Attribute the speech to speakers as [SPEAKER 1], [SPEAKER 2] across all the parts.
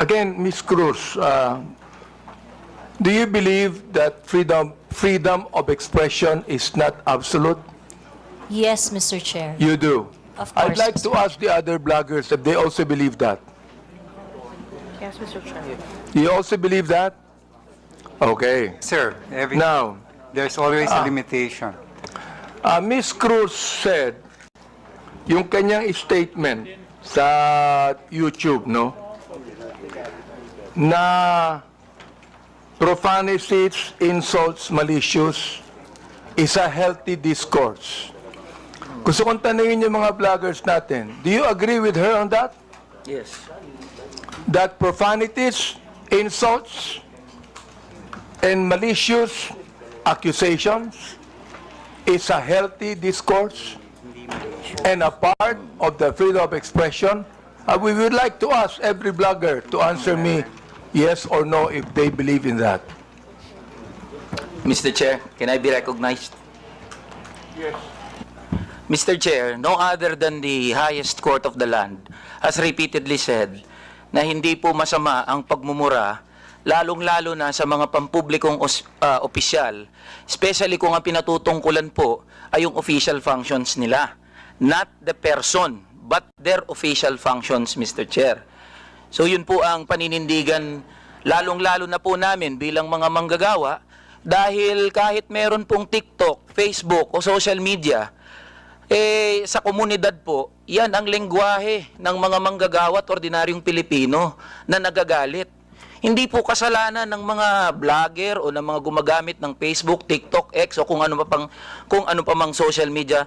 [SPEAKER 1] again, Ms. Cruz, do you believe that freedom of expression is not absolute?
[SPEAKER 2] Yes, Mr. Chair.
[SPEAKER 1] You do.
[SPEAKER 2] Of course,
[SPEAKER 1] I'd like to
[SPEAKER 2] Mr.
[SPEAKER 1] ask the other bloggers if they also believe that.
[SPEAKER 3] Yes, Mr. Chair.
[SPEAKER 1] You also believe that? Okay.
[SPEAKER 4] Sir,
[SPEAKER 1] Now,
[SPEAKER 4] there's always a limitation.
[SPEAKER 1] Ms. Cruz said, yung kanyang statement sa YouTube, no? Na profanities, insults, malicious is a healthy discourse. Gusto kong tanungin yung mga vloggers natin, do you agree with her on that?
[SPEAKER 5] Yes.
[SPEAKER 1] That profanities, insults, and malicious accusations is a healthy discourse and a part of the freedom of expression? We would like to ask every blogger to answer me yes or no if they believe in that.
[SPEAKER 5] Mr. Chair, can I be recognized?
[SPEAKER 1] Yes.
[SPEAKER 5] Mr. Chair, no other than the highest court of the land has repeatedly said na hindi po masama ang pagmumura, lalong-lalo na sa mga pampublikong opisyal, especially kung ang pinatutungkulan po ay yung official functions nila. Not the person, but their official functions, Mr. Chair. So yun po ang paninindigan, lalong-lalo na po namin bilang mga manggagawa, dahil kahit meron pong TikTok, Facebook o social media, sa komunidad po, yan ang lengguwahe ng mga manggagawa at ordinaryong Pilipino na nagagalit. Hindi po kasalanan ng mga vlogger o ng mga gumagamit ng Facebook, TikTok, X o kung ano pa mang social media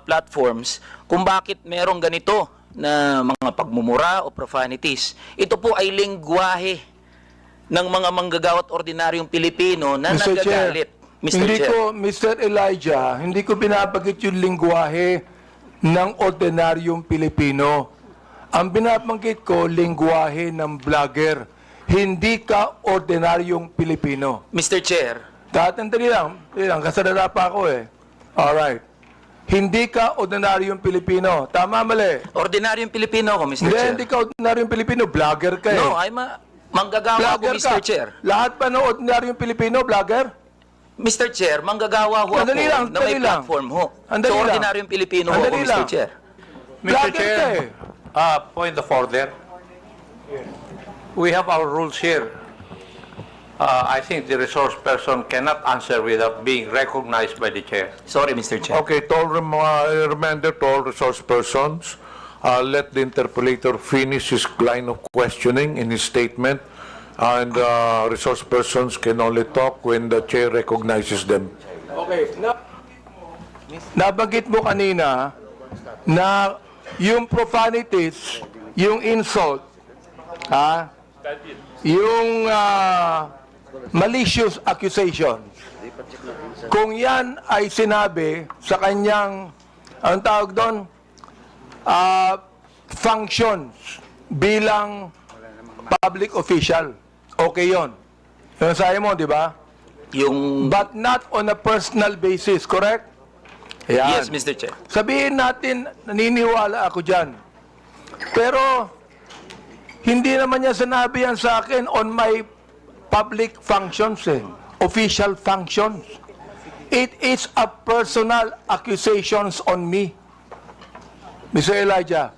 [SPEAKER 5] platforms kung bakit merong ganito na mga pagmumura o profanities. Ito po ay lengguwahe ng mga manggagawa at ordinaryong Pilipino na
[SPEAKER 1] Mr.
[SPEAKER 5] nagagalit.
[SPEAKER 1] Chair,
[SPEAKER 5] Mr.
[SPEAKER 1] hindi
[SPEAKER 5] Chair.
[SPEAKER 1] ko, Mr. Elijah, hindi ko binabagit yung lingwahe ng ordinaryong Pilipino. Ang binabanggit ko, lingwahe ng vlogger. Hindi ka ordinaryong Pilipino.
[SPEAKER 5] Mr. Chair.
[SPEAKER 1] Tatandali lang, kasalala pa ako eh. Alright. Hindi ka ordinaryong Pilipino. Tama, mali?
[SPEAKER 5] Ordinaryong Pilipino ako, Mr.
[SPEAKER 1] Hindi,
[SPEAKER 5] Chair.
[SPEAKER 1] hindi ka ordinaryong Pilipino. Vlogger ka eh.
[SPEAKER 5] No, ay manggagawa ako,
[SPEAKER 1] Vlogger
[SPEAKER 5] Mr.
[SPEAKER 1] ka.
[SPEAKER 5] Chair.
[SPEAKER 1] Lahat pa ng ordinaryong Pilipino, vlogger?
[SPEAKER 5] Mr. Chair, manggagawa ho ako
[SPEAKER 1] Andali lang,
[SPEAKER 5] na may
[SPEAKER 1] andali lang.
[SPEAKER 5] platform ho.
[SPEAKER 1] Andali
[SPEAKER 5] So,
[SPEAKER 1] lang.
[SPEAKER 5] ordinaryong Pilipino ho ako,
[SPEAKER 1] Andali
[SPEAKER 5] Mr.
[SPEAKER 1] lang.
[SPEAKER 5] Chair.
[SPEAKER 6] Mr.
[SPEAKER 1] Vlogger ka
[SPEAKER 6] Chair,
[SPEAKER 1] eh.
[SPEAKER 6] point of order. We have our rules here. I think the resource person cannot answer without being recognized by the chair.
[SPEAKER 5] Sorry, Mr. Chair.
[SPEAKER 7] Okay, to all reminder to all resource persons, let the interpolator finish his line of questioning in his statement, and resource persons can only talk when the chair recognizes them.
[SPEAKER 1] Okay. Nabanggit mo kanina na yung profanities, yung insult, yung malicious accusations, kung yan ay sinabi sa kanyang, anong tawag doon, functions bilang public official, okay yon. Yung sabi mo, di ba?
[SPEAKER 5] Yung...
[SPEAKER 1] But not on a personal basis, correct? Ayan.
[SPEAKER 5] Yes, Mr. Chair.
[SPEAKER 1] Sabihin natin, naniniwala ako dyan. Pero, hindi naman niya sinabi yan sa akin on my public functions, official functions. It is a personal accusations on me. Mr. Elijah.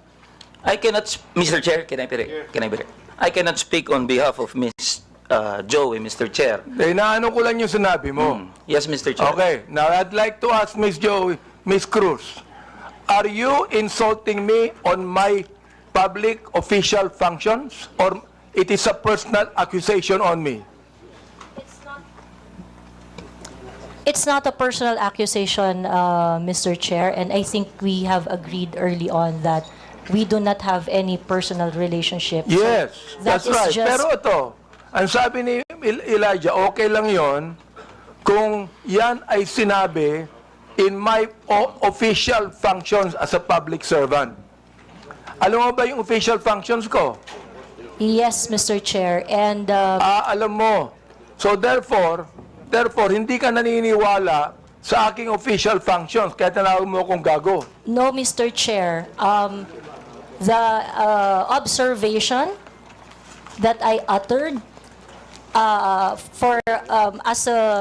[SPEAKER 5] I cannot, Mr. Chair, can I be I cannot speak on behalf of Ms. Joey, Mr. Chair.
[SPEAKER 1] Inaano ko lang yung sinabi mo.
[SPEAKER 5] Yes, Mr. Chair.
[SPEAKER 1] Okay, now I'd like to ask Ms. Joey, Ms. Cruz, are you insulting me on my public official functions, or it is a personal accusation on me?
[SPEAKER 2] It's not a personal accusation, Mr. Chair, and I think we have agreed early on that we do not have any personal relationship.
[SPEAKER 1] Yes,
[SPEAKER 2] So
[SPEAKER 1] that's
[SPEAKER 2] that is
[SPEAKER 1] right.
[SPEAKER 2] just-
[SPEAKER 1] Pero ito, ang sabi ni Elijah, okay lang yon kung yan ay sinabi in my official functions as a public servant. Alam mo ba yung official functions ko?
[SPEAKER 2] Yes, Mr. Chair, and
[SPEAKER 1] Alam mo. So therefore, hindi ka naniniwala sa aking official functions, kaya tinawag mo akong gago.
[SPEAKER 2] no, Mr. Chair, the observation that I uttered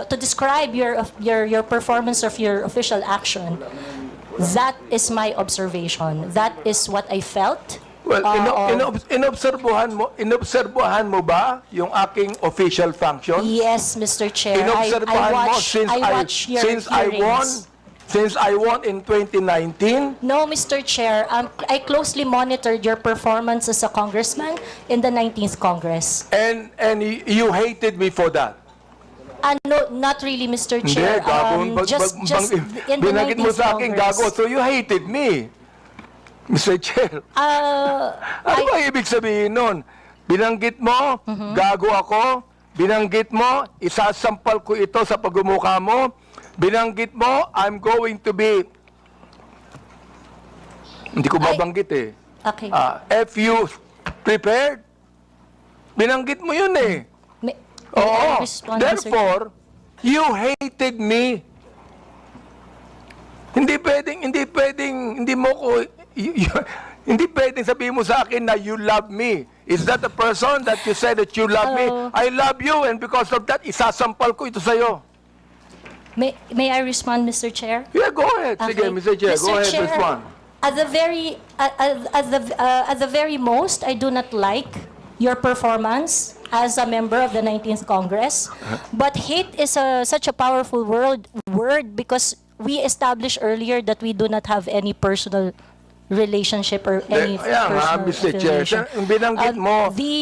[SPEAKER 2] to describe your performance of your official action, that is my observation. That is what I felt.
[SPEAKER 1] Well, inobserbuhan mo ba yung aking official function?
[SPEAKER 2] Yes, Mr. Chair.
[SPEAKER 1] Inobserbahan mo since I won in 2019?
[SPEAKER 2] No, Mr. Chair. I closely monitored your performance as a congressman in the 19th Congress.
[SPEAKER 1] And you hated me for that?
[SPEAKER 2] No, not really, Mr. Chair. Just in the
[SPEAKER 1] binanggit mo
[SPEAKER 2] 19th
[SPEAKER 1] sa akin
[SPEAKER 2] Congress.
[SPEAKER 1] gago, so you hated me, Mr. Chair. Ano ba ibig sabihin nun? Binanggit mo, gago ako, binanggit mo, isasampal ko ito sa pagmumukha mo, binanggit mo, I'm going to be, hindi ko babanggit eh.
[SPEAKER 2] Okay.
[SPEAKER 1] If you prepared, binanggit mo yun eh.
[SPEAKER 2] May
[SPEAKER 1] Oo.
[SPEAKER 2] I respond, Mr. Chair?
[SPEAKER 1] Therefore, you hated me. Hindi pwedeng, hindi pwedeng sabihin mo sa akin na you love me. Is that the person that you said that you love me? I love you, and because of that, isasampal ko ito sa'yo.
[SPEAKER 2] May I respond, Mr. Chair?
[SPEAKER 1] Yeah, go ahead. Sige,
[SPEAKER 2] Okay.
[SPEAKER 1] Mr. Chair, go ahead, respond.
[SPEAKER 2] At the very most, I do not like your performance as a member of the 19th Congress. But hate is such a powerful word because we established earlier that we do not have any personal relationship or any personal
[SPEAKER 1] Mr. Chair,
[SPEAKER 2] affiliation.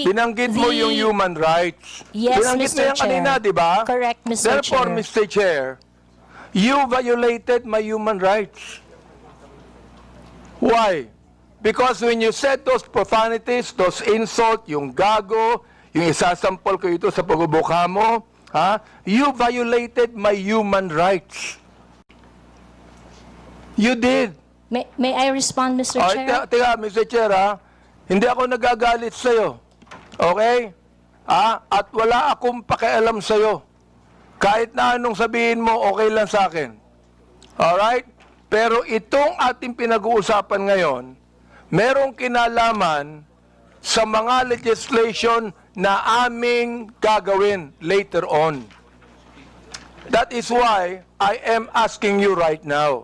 [SPEAKER 1] Binanggit mo yung human rights.
[SPEAKER 2] Yes,
[SPEAKER 1] Binanggit mo
[SPEAKER 2] Mr.
[SPEAKER 1] yan kanina,
[SPEAKER 2] Chair.
[SPEAKER 1] di ba?
[SPEAKER 2] Correct, Mr.
[SPEAKER 1] Therefore,
[SPEAKER 2] Chair.
[SPEAKER 1] Mr. Chair, you violated my human rights. Why? Because when you said those profanities, those insults, yung gago, yung isasampol ko ito sa pagbubuka mo, you violated my human rights. You did.
[SPEAKER 2] May I respond, Mr. Chair?
[SPEAKER 1] Teka, Mr. Chair, hindi ako nagagalit sa'yo. Okay? At wala akong pakialam sa'yo. Kahit na anong sabihin mo, okay lang sa akin. Alright? Pero itong ating pinag-uusapan ngayon, merong kinalaman sa mga legislation na aming gagawin later on. That is why I am asking you right now.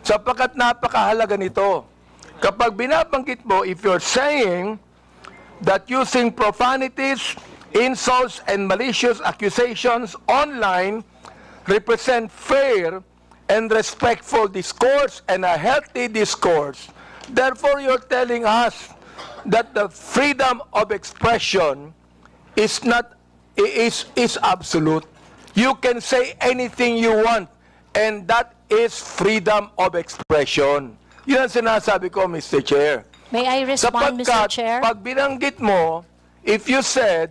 [SPEAKER 1] Sapagkat napakahalaga nito. Kapag binabanggit mo, if you're saying that using profanities, insults, and malicious accusations online represent fair and respectful discourse and a healthy discourse, therefore you're telling us that the freedom of expression is absolute. You can say anything you want, and that is freedom of expression. Yun ang sinasabi ko, Mr. Chair.
[SPEAKER 2] May I respond, Mr. Chair?
[SPEAKER 1] Pag binanggit mo, if you said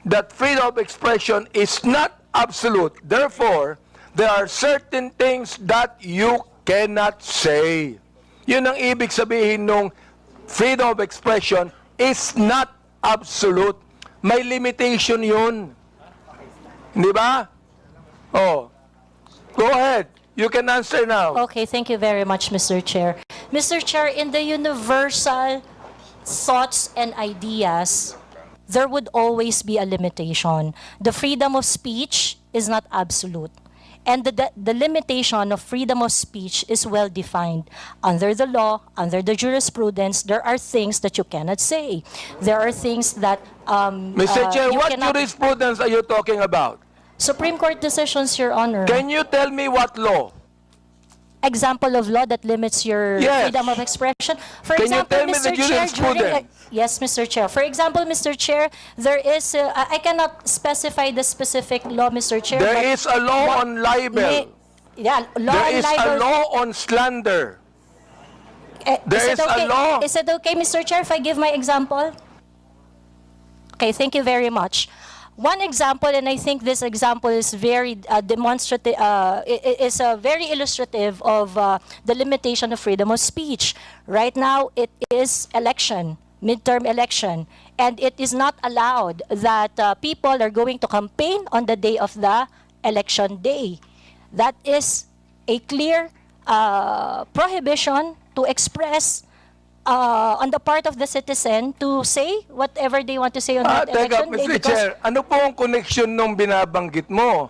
[SPEAKER 1] that freedom of expression is not absolute, therefore, there are certain things that you cannot say. Yun ang ibig sabihin nung freedom of expression is not absolute. May limitation yun. Di ba? Oh. Go ahead. You can answer now.
[SPEAKER 2] Okay, thank you very much, Mr. Chair. Mr. Chair, in the universal thoughts and ideas, there would always be a limitation. The freedom of speech is not absolute. And the limitation of freedom of speech is well defined. Under the law, under the jurisprudence, there are things that you cannot say. There are things that
[SPEAKER 1] Mr. Chair,
[SPEAKER 2] you
[SPEAKER 1] what
[SPEAKER 2] cannot...
[SPEAKER 1] jurisprudence are you talking about?
[SPEAKER 2] Supreme Court decisions, Your Honor.
[SPEAKER 1] Can you tell me what law?
[SPEAKER 2] Example of law that limits your
[SPEAKER 1] Yes.
[SPEAKER 2] freedom of expression. For
[SPEAKER 1] Can you
[SPEAKER 2] example,
[SPEAKER 1] tell me the
[SPEAKER 2] Mr. Chair,
[SPEAKER 1] jurisprudence?
[SPEAKER 2] yes, Mr. Chair. For example, Mr. Chair, there is, I cannot specify the specific law, Mr. Chair.
[SPEAKER 1] There
[SPEAKER 2] but
[SPEAKER 1] is a law on libel.
[SPEAKER 2] Yeah, law
[SPEAKER 1] There
[SPEAKER 2] on
[SPEAKER 1] is a
[SPEAKER 2] libel.
[SPEAKER 1] law on slander. There is a law.
[SPEAKER 2] Is it okay, Mr. Chair, if I give my example? Okay, thank you very much. One example, and I think this example is very demonstrative, is very illustrative of the limitation of freedom of speech. Right now, it is election, midterm election, and it is not allowed that people are going to campaign on the day of the election day. That is a clear prohibition to express on the part of the citizen to say whatever they want to say on that
[SPEAKER 1] Teka,
[SPEAKER 2] election day,
[SPEAKER 1] Mr.
[SPEAKER 2] because
[SPEAKER 1] Chair, ano po ang connection nung binabanggit mo?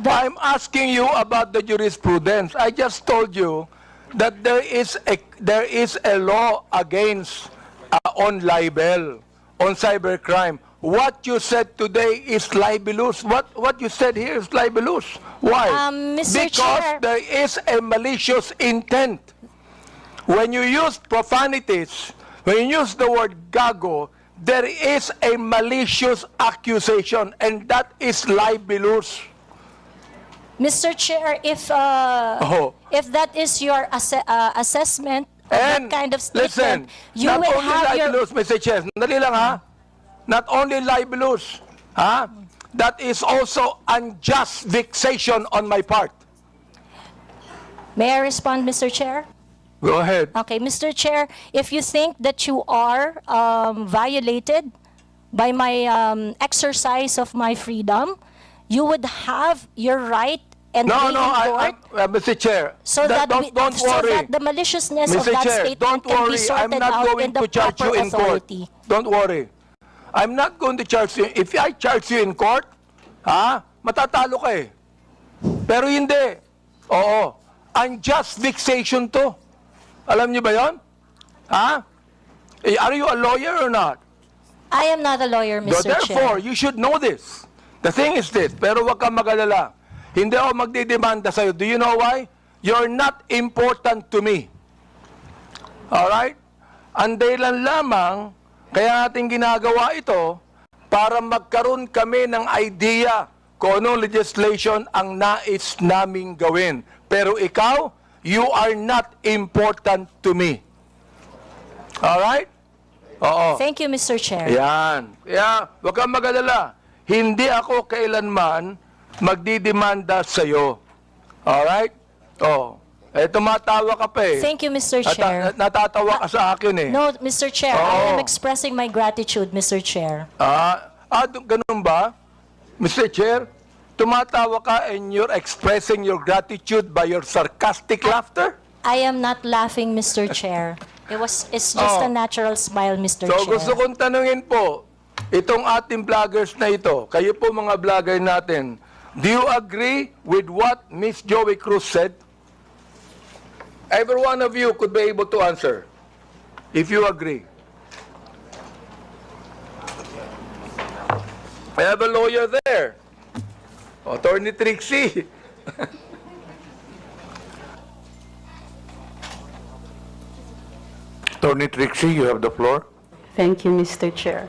[SPEAKER 1] I'm asking you about the jurisprudence. I just told you that there is a law against on libel, on cybercrime. What you said today is libelous. What you said here is libelous. Why?
[SPEAKER 2] Mr.
[SPEAKER 1] Because
[SPEAKER 2] Chair.
[SPEAKER 1] there is a malicious intent. When you use profanities, when you use the word gago, there is a malicious accusation, and that is libelous.
[SPEAKER 2] Mr. Chair, if that is your assessment of that kind of
[SPEAKER 1] Listen,
[SPEAKER 2] statement, you
[SPEAKER 1] not
[SPEAKER 2] will
[SPEAKER 1] only
[SPEAKER 2] have your...
[SPEAKER 1] libelous, Mr. Chair, dali lang ha, not only libelous, that is also unjust vexation on my part.
[SPEAKER 2] May I respond, Mr. Chair?
[SPEAKER 1] Go ahead.
[SPEAKER 2] Okay, Mr. Chair, if you think that you are violated by my exercise of my freedom, you would have your right and
[SPEAKER 1] No,
[SPEAKER 2] be
[SPEAKER 1] no,
[SPEAKER 2] in court
[SPEAKER 1] Mr. Chair,
[SPEAKER 2] so that,
[SPEAKER 1] don't
[SPEAKER 2] so
[SPEAKER 1] worry.
[SPEAKER 2] that the maliciousness of
[SPEAKER 1] Mr.
[SPEAKER 2] that
[SPEAKER 1] Chair,
[SPEAKER 2] statement
[SPEAKER 1] don't
[SPEAKER 2] can be
[SPEAKER 1] worry. I'm
[SPEAKER 2] sorted
[SPEAKER 1] not
[SPEAKER 2] out
[SPEAKER 1] going
[SPEAKER 2] in the
[SPEAKER 1] to charge you
[SPEAKER 2] proper
[SPEAKER 1] in court.
[SPEAKER 2] authority.
[SPEAKER 1] Don't worry. I'm not going to charge you. If I charge you in court, matatalo ka eh. Pero hindi. Oo. Unjust vexation to. Alam niyo ba yon? Are you a lawyer or not?
[SPEAKER 2] I am not a lawyer, Mr.
[SPEAKER 1] Therefore,
[SPEAKER 2] Chair.
[SPEAKER 1] you should know this. The thing is this, pero wag kang mag-alala. Hindi ako magdidemanda sa'yo. Do you know why? You're not important to me. Alright? Ang dahilan lamang, kaya natin ginagawa ito, para magkaroon kami ng idea kung anong legislation ang nais naming gawin. Pero ikaw, you are not important to me. Alright? Oo.
[SPEAKER 2] Thank you, Mr. Chair.
[SPEAKER 1] Yan. Kaya, huwag kang mag-alala. Hindi ako kailanman magdidemanda sa'yo. Alright? Oh. Tumatawa ka pa eh.
[SPEAKER 2] Thank you, Mr. Chair.
[SPEAKER 1] Natatawa ka sa akin eh.
[SPEAKER 2] No, Mr. Chair, I am
[SPEAKER 1] Oo.
[SPEAKER 2] expressing my gratitude, Mr. Chair.
[SPEAKER 1] Ganun ba? Mr. Chair, tumatawa ka and you're expressing your gratitude by your sarcastic laughter?
[SPEAKER 2] I am not laughing, Mr. Chair. It's just a natural smile, Mr.
[SPEAKER 1] So
[SPEAKER 2] Chair.
[SPEAKER 1] gusto kong tanungin po, itong ating vloggers na ito, kayo po mga vlogger natin, do you agree with what Miss Joey Cruz said? Every one of you could be able to answer, if you agree. I have a lawyer there. Attorney Trixie.
[SPEAKER 7] Attorney Trixie, you have the floor.
[SPEAKER 8] Thank you, Mr. Chair.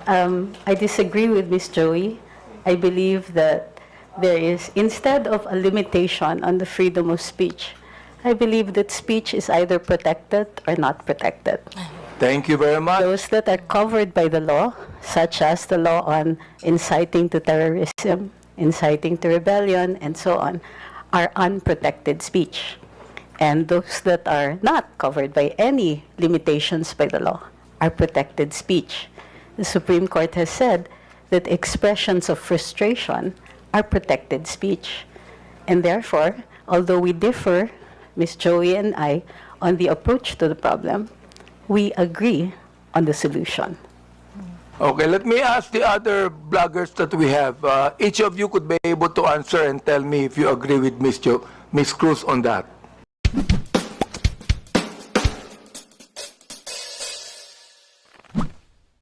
[SPEAKER 8] I disagree with Ms. Joey. I believe that there is, instead of a limitation on the freedom of speech, I believe that speech is either protected or not protected.
[SPEAKER 1] Thank you very much.
[SPEAKER 8] Those that are covered by the law, such as the law on inciting to terrorism, inciting to rebellion, and so on, are unprotected speech. And those that are not covered by any limitations by the law are protected speech. The Supreme Court has said that expressions of frustration are protected speech. And therefore, although we differ, Ms. Joey and I, on the approach to the problem, we agree on the solution.
[SPEAKER 1] Okay, let me ask the other bloggers that we have. Each of you could be able to answer and tell me if you agree with Miss Cruz on that.